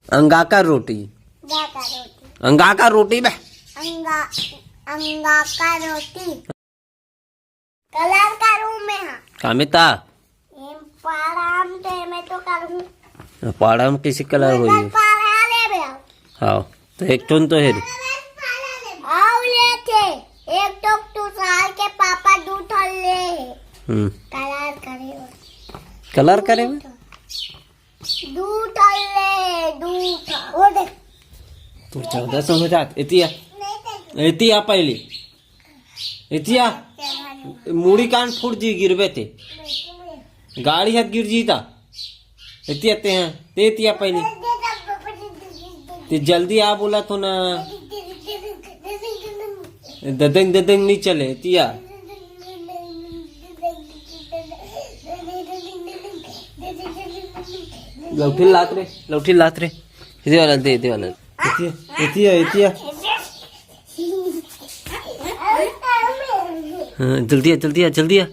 अंगाकार रोटी। अंगाकार रोटी बे। अंगाकार रोटी। Colour करूं मैं। कामिता पाराम ते मैं तो करूं। पाड़ा में किसी कलर हुई है। हाँ तो एक टोन तो है। आओ ले थे एक तो साल के पापा दूध ले। कलर करे। कलर करे दूध ले दूध वो देख। तू 14 समझात इतिया इतिया पहले इतिया मुड़ी कान फूट जी गिरबे ते गाड़ी हाथ गिर जीता इतिया ते हैं ते इतिया पहले ते जल्दी आ बोला तो ना ददंग ददंग नहीं चले इतिया लौठी लात रे इधे वाला दे इधे वाला इतिया इतिया हाँ जल्दी आ जल्दी आ जल्दी आ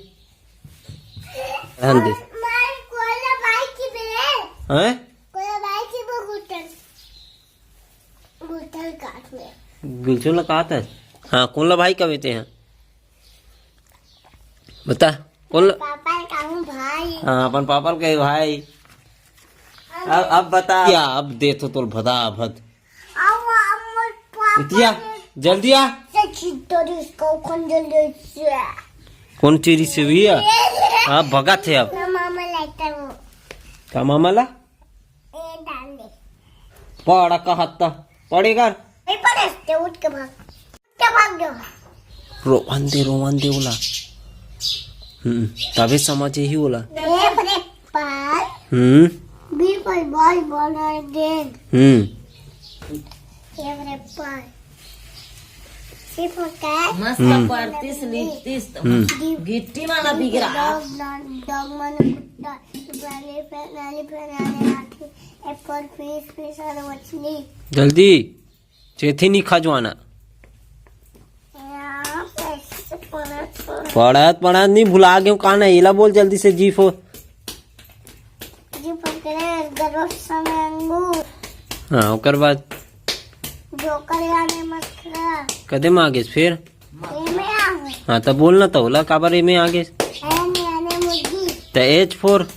हाँ दे हैं गुलचोला कहा था। हाँ कौन ला भाई कब हैं बता कौन ला पापा का हूँ भाई। हाँ अपन पापा के भाई। अब बता क्या अब दे तो भदा भद इतिया जल्दी आ कौन चीरी से भी है आप भगा थे अब क्या मामा ला पड़ा कहता पड़ेगा उठ के भाग रोवन दे बोला तभी समझ ही बोला मस्त पड़तीस लिखतीस गिट्टी वाला बिक रहा। जल्दी चेथी नहीं खजवाना पढ़ा नहीं भुला गए कहा ना इला बोल जल्दी से जी फो हाँ ओकर बाद कदे में आगे फिर हाँ तो बोलना तो होला काबर में आगे तो एच फोर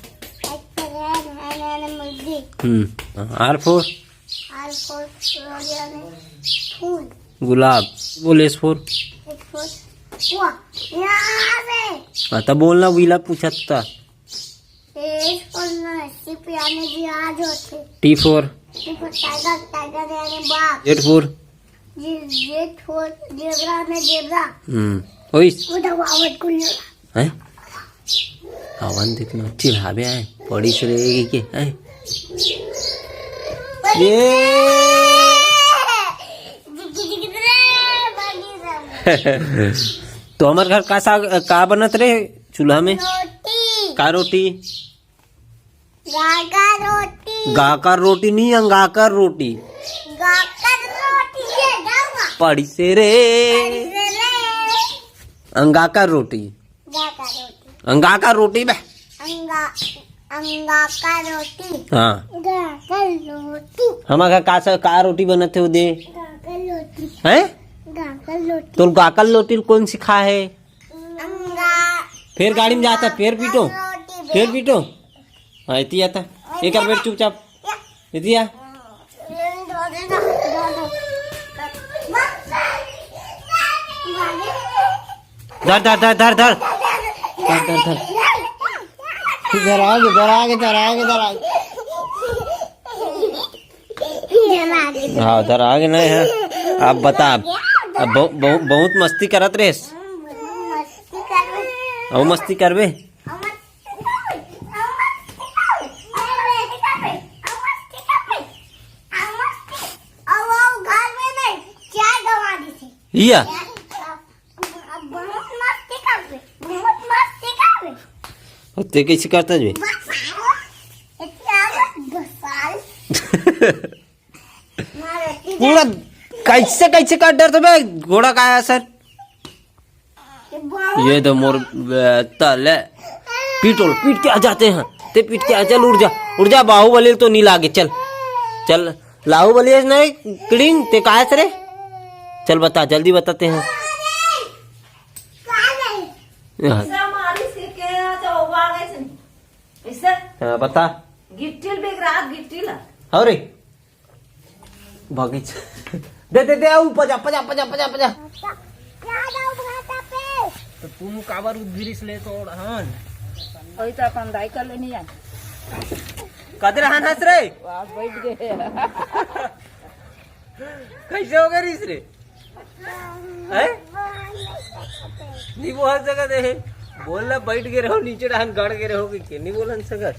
आर फोर गुलाब बोल एस फोर हाँ तो बोलना वीला पूछा था टी फोर जेड फोर आवाज देखना चिल्हावे आए पड़ी से रहेगी के हैं तो हमारे घर का बनत रे चूल्हा में का रोटी गाकर रोटी नहीं अंगाकर रोटी पड़ी से रे अंगाकर रोटी अंगाकर रोटी बे अंगाकर रोटी। हाँ हमारे घर का रोटी बनते हो दे हैं तो गाकल रोटी कौन सिखा है फिर गाड़ी में जाता फिर पीटो हाँ इतिया था एक बैठ चुपचाप इतिया धर धर धर धर धर धर आगे हाँ धर आगे नहीं है आप बता अब बहुत मस्ती करत रे अब मस्ती करबे या होते कैसे करता जो पूरा कैसे कैसे काट डर तो बे घोड़ा का आया सर ये तो मोर तल पीट के आ जाते हैं ते पीट के आ चल उड़ जा बाहुबली तो नहीं लागे चल लाहू बलिए नहीं क्लीन ते कहा से रे? चल बता, जल्दी बताते हैं। हाँ, हाँ, बता। गिट्टिल बेगरात गिट्टिल अरे बगीचा दे दे दे आऊ पजा पजा पजा पजा पजा। तो तुम काबर गिरिस ले तो हन ओई तो अपन दाई कर लेनी जान कदर हन हंस रे आज बैठ गए कैसे हो गई रे? हैं नहीं बोल सकते है, बोलना बैठ गए रहो नीचे डाहन गड़ गए रहो कि नहीं बोलन सकत।